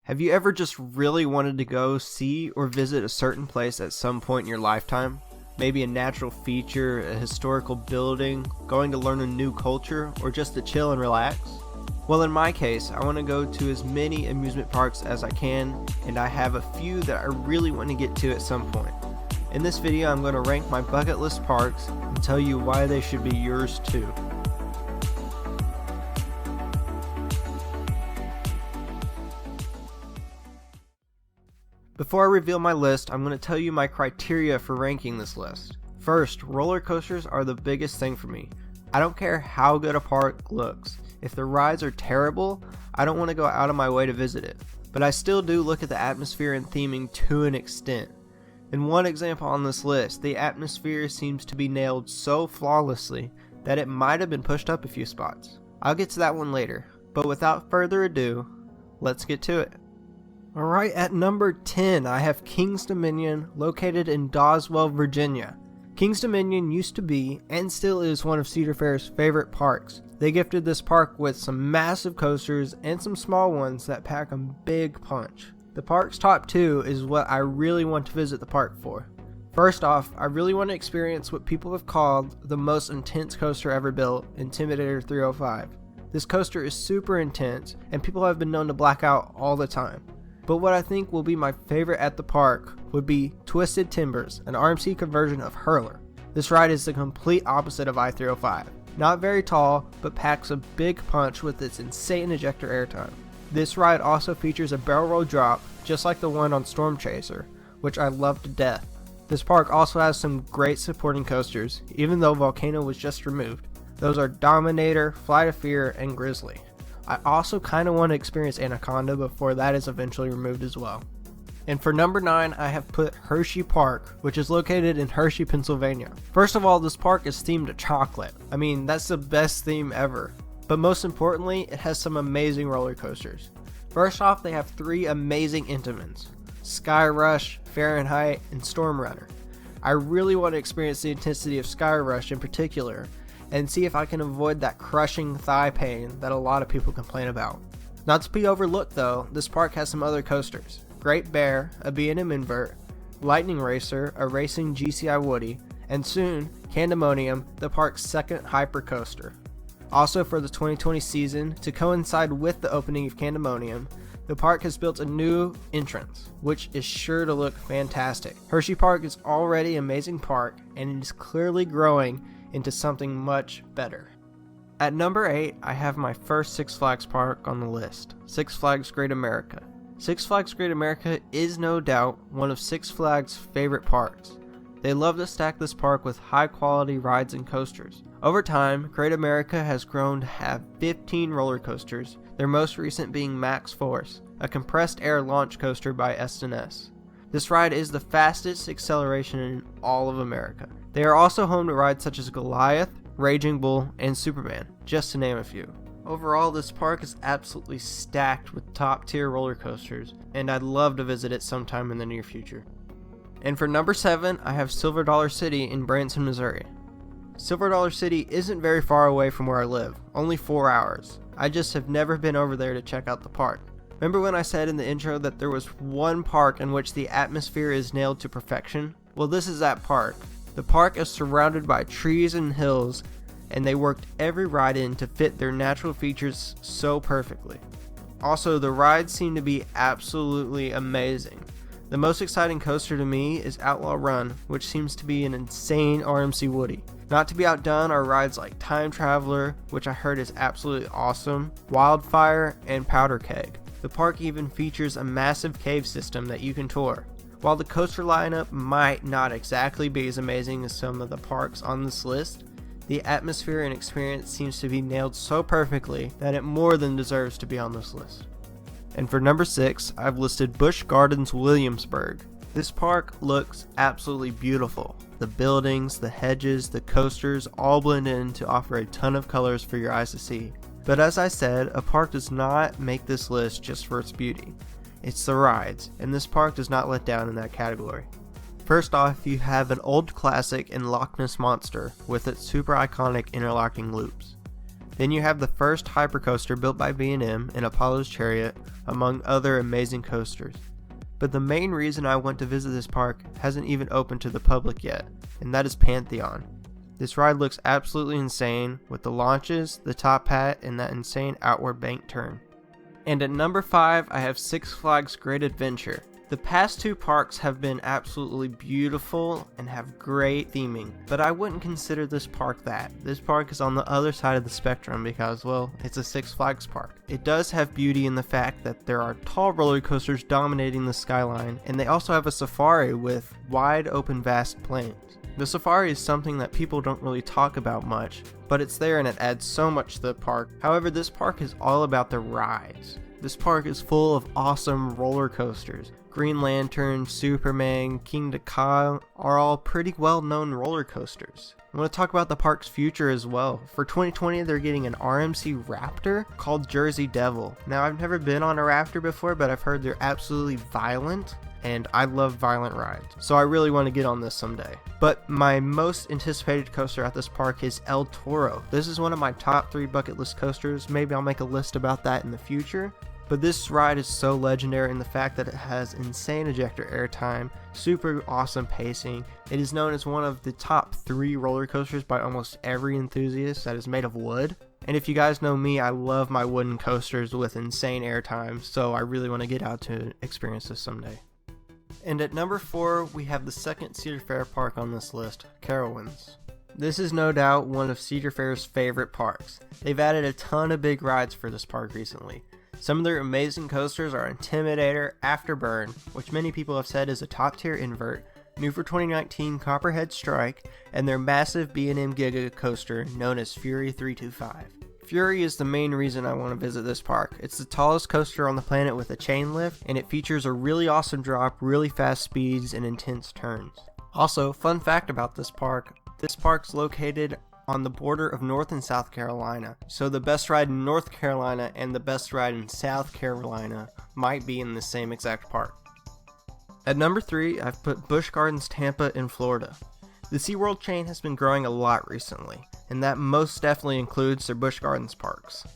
Have you ever just really wanted to go see or visit a certain place at some point in your lifetime? Maybe a natural feature, a historical building, going to learn a new culture, or just to chill and relax? Well, in my case, I want to go to as many amusement parks as I can, and I have a few that I really want to get to at some point. In this video, I'm going to rank my bucket list parks and tell you why they should be yours too. Before I reveal my list, I'm going to tell you my criteria for ranking this list. First, roller coasters are the biggest thing for me. I don't care how good a park looks. If the rides are terrible, I don't want to go out of my way to visit it. But I still do look at the atmosphere and theming to an extent. In one example on this list, the atmosphere seems to be nailed so flawlessly that it might have been pushed up a few spots. I'll get to that one later, but without further ado, let's get to it. Alright, at number 10, I have King's Dominion, located in Doswell, Virginia. King's Dominion used to be, and still is, one of Cedar Fair's favorite parks. They gifted this park with some massive coasters and some small ones that pack a big punch. The park's top two is what I really want to visit the park for. First off, I really want to experience what people have called the most intense coaster ever built, Intimidator 305. This coaster is super intense, and people have been known to black out all the time. But what I think will be my favorite at the park would be Twisted Timbers, an RMC conversion of Hurler. This ride is the complete opposite of I-305. Not very tall, but packs a big punch with its insane ejector airtime. This ride also features a barrel roll drop, just like the one on Storm Chaser, which I love to death. This park also has some great supporting coasters, even though Volcano was just removed. Those are Dominator, Flight of Fear, and Grizzly. I also kind of want to experience Anaconda before that is eventually removed as well. And for number 9, I have put Hershey Park, which is located in Hershey, Pennsylvania. First of all, this park is themed to chocolate. I mean, that's the best theme ever. But most importantly, it has some amazing roller coasters. First off, they have 3 amazing Intamins: Sky Rush, Fahrenheit, and Storm Runner. I really want to experience the intensity of Sky Rush in particular, and see if I can avoid that crushing thigh pain that a lot of people complain about. Not to be overlooked though, this park has some other coasters: Great Bear, a B&M invert, Lightning Racer, a racing GCI Woody, and soon, Candemonium, the park's second hyper coaster. Also for the 2020 season, to coincide with the opening of Candemonium, the park has built a new entrance, which is sure to look fantastic. Hershey Park is already an amazing park, and it is clearly growing into something much better. At number 8, I have my first Six Flags park on the list, Six Flags Great America. Six Flags Great America is no doubt one of Six Flags' favorite parks. They love to stack this park with high quality rides and coasters. Over time, Great America has grown to have 15 roller coasters, their most recent being Max Force, a compressed air launch coaster by S&S. This ride is the fastest acceleration in all of America. They are also home to rides such as Goliath, Raging Bull, and Superman, just to name a few. Overall, this park is absolutely stacked with top tier roller coasters, and I'd love to visit it sometime in the near future. And for number 7, I have Silver Dollar City in Branson, Missouri. Silver Dollar City isn't very far away from where I live, only 4 hours. I just have never been over there to check out the park. Remember when I said in the intro that there was one park in which the atmosphere is nailed to perfection? Well, this is that park. The park is surrounded by trees and hills, and they worked every ride in to fit their natural features so perfectly. Also, the rides seem to be absolutely amazing. The most exciting coaster to me is Outlaw Run, which seems to be an insane RMC Woody. Not to be outdone are rides like Time Traveler, which I heard is absolutely awesome, Wildfire, and Powder Keg. The park even features a massive cave system that you can tour. While the coaster lineup might not exactly be as amazing as some of the parks on this list, the atmosphere and experience seems to be nailed so perfectly that it more than deserves to be on this list. And for number 6, I've listed Busch Gardens Williamsburg. This park looks absolutely beautiful. The buildings, the hedges, the coasters all blend in to offer a ton of colors for your eyes to see. But as I said, a park does not make this list just for its beauty. It's the rides, and this park does not let down in that category. First off, you have an old classic in Loch Ness Monster with its super iconic interlocking loops. Then you have the first hypercoaster built by B&M in Apollo's Chariot, among other amazing coasters. But the main reason I want to visit this park hasn't even opened to the public yet, and that is Pantheon. This ride looks absolutely insane with the launches, the top hat, and that insane outward bank turn. And at number 5, I have Six Flags Great Adventure. The past 2 parks have been absolutely beautiful and have great theming, but I wouldn't consider this park that. This park is on the other side of the spectrum because, well, it's a Six Flags park. It does have beauty in the fact that there are tall roller coasters dominating the skyline, and they also have a safari with wide open vast plains. The safari is something that people don't really talk about much, but it's there and it adds so much to the park. However, this park is all about the rides. This park is full of awesome roller coasters. Green Lantern, Superman, King Ka are all pretty well known roller coasters. I want to talk about the park's future as well. For 2020, they're getting an RMC Raptor called Jersey Devil. Now, I've never been on a Raptor before, but I've heard they're absolutely violent, and I love violent rides, so I really want to get on this someday. But my most anticipated coaster at this park is El Toro. This is one of my top 3 bucket list coasters. Maybe I'll make a list about that in the future. But this ride is so legendary in the fact that it has insane ejector airtime, super awesome pacing. It is known as one of the top 3 roller coasters by almost every enthusiast that is made of wood. And if you guys know me, I love my wooden coasters with insane airtime, so I really want to get out to experience this someday. And at number 4, we have the second Cedar Fair park on this list, Carowinds. This is no doubt one of Cedar Fair's favorite parks. They've added a ton of big rides for this park recently. Some of their amazing coasters are Intimidator, Afterburn, which many people have said is a top tier invert, new for 2019 Copperhead Strike, and their massive B&M Giga coaster known as Fury 325. Fury is the main reason I want to visit this park. It's the tallest coaster on the planet with a chain lift, and it features a really awesome drop, really fast speeds, and intense turns. Also, fun fact about this park's located on the border of North and South Carolina, so the best ride in North Carolina and the best ride in South Carolina might be in the same exact park. At number 3, I've put Busch Gardens Tampa in Florida. The SeaWorld chain has been growing a lot recently, and that most definitely includes their Busch Gardens parks.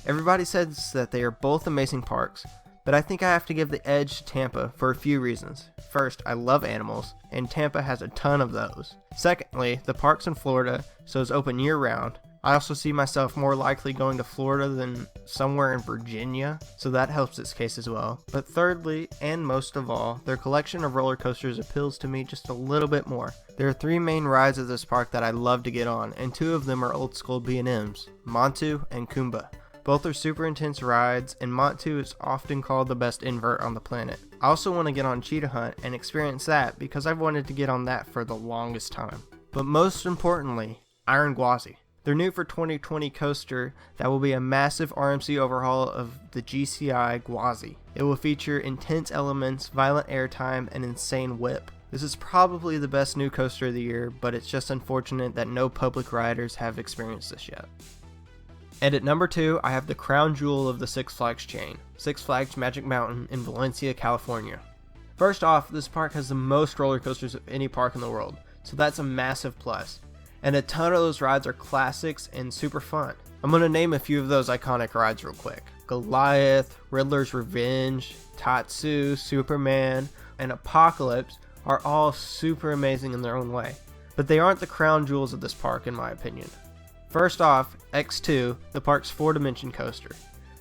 Everybody says that they are both amazing parks, but I think I have to give the edge to Tampa for a few reasons. First, I love animals, and Tampa has a ton of those. Secondly, the park's in Florida, so it's open year-round. I also see myself more likely going to Florida than somewhere in Virginia, so that helps its case as well. But thirdly, and most of all, their collection of roller coasters appeals to me just a little bit more. There are 3 main rides at this park that I love to get on, and 2 of them are old school B&Ms, Montu and Kumba. Both are super intense rides, and Montu is often called the best invert on the planet. I also want to get on Cheetah Hunt and experience that because I've wanted to get on that for the longest time. But most importantly, Iron Gwazi. Their new for 2020 coaster that will be a massive RMC overhaul of the GCI Gwazi. It will feature intense elements, violent airtime, and insane whip. This is probably the best new coaster of the year, but it's just unfortunate that no public riders have experienced this yet. And at number 2, I have the crown jewel of the Six Flags chain, Six Flags Magic Mountain in Valencia, California. First off, this park has the most roller coasters of any park in the world, so that's a massive plus. And a ton of those rides are classics and super fun. I'm going to name a few of those iconic rides real quick. Goliath, Riddler's Revenge, Tatsu, Superman, and Apocalypse are all super amazing in their own way. But they aren't the crown jewels of this park in my opinion. First off, X2, the park's 4-dimension coaster.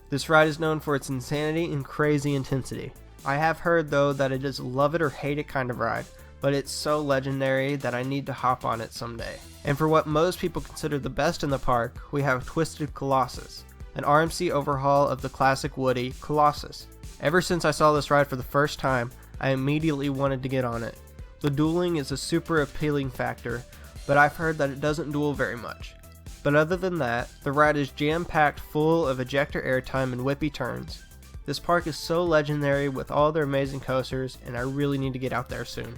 This ride is known for its insanity and crazy intensity. I have heard though that it is a love it or hate it kind of ride, but it's so legendary that I need to hop on it someday. And for what most people consider the best in the park, we have Twisted Colossus, an RMC overhaul of the classic Woody Colossus. Ever since I saw this ride for the first time, I immediately wanted to get on it. The dueling is a super appealing factor, but I've heard that it doesn't duel very much. But other than that, the ride is jam-packed full of ejector airtime and whippy turns. This park is so legendary with all their amazing coasters, and I really need to get out there soon.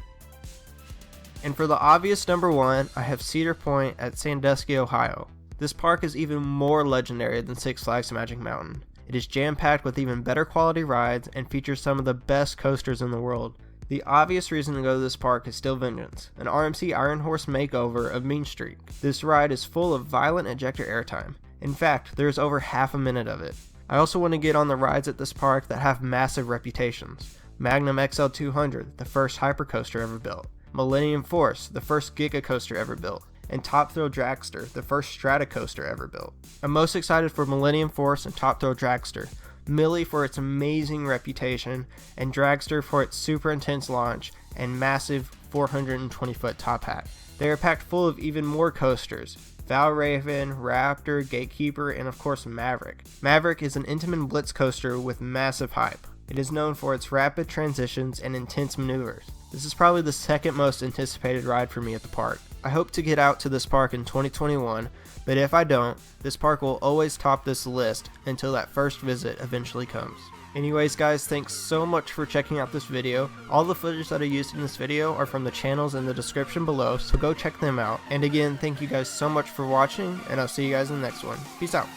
And for the obvious number 1, I have Cedar Point at Sandusky, Ohio. This park is even more legendary than Six Flags Magic Mountain. It is jam-packed with even better quality rides and features some of the best coasters in the world. The obvious reason to go to this park is still Vengeance, an RMC Iron Horse makeover of Mean Streak. This ride is full of violent ejector airtime. In fact, there's over half a minute of it. I also want to get on the rides at this park that have massive reputations. Magnum XL 200, the first hypercoaster ever built. Millennium Force, the first Giga coaster ever built. And Top Thrill Dragster, the first strata coaster ever built. I'm most excited for Millennium Force and Top Thrill Dragster. Millie for its amazing reputation, and Dragster for its super intense launch and massive 420-foot top hat. They are packed full of even more coasters. Valraven, Raptor, Gatekeeper, and of course Maverick. Maverick is an Intamin Blitz coaster with massive hype. It is known for its rapid transitions and intense maneuvers. This is probably the second most anticipated ride for me at the park. I hope to get out to this park in 2021, but if I don't, this park will always top this list until that first visit eventually comes. Anyways guys, thanks so much for checking out this video. All the footage that I used in this video are from the channels in the description below, so go check them out. And again, thank you guys so much for watching, and I'll see you guys in the next one. Peace out.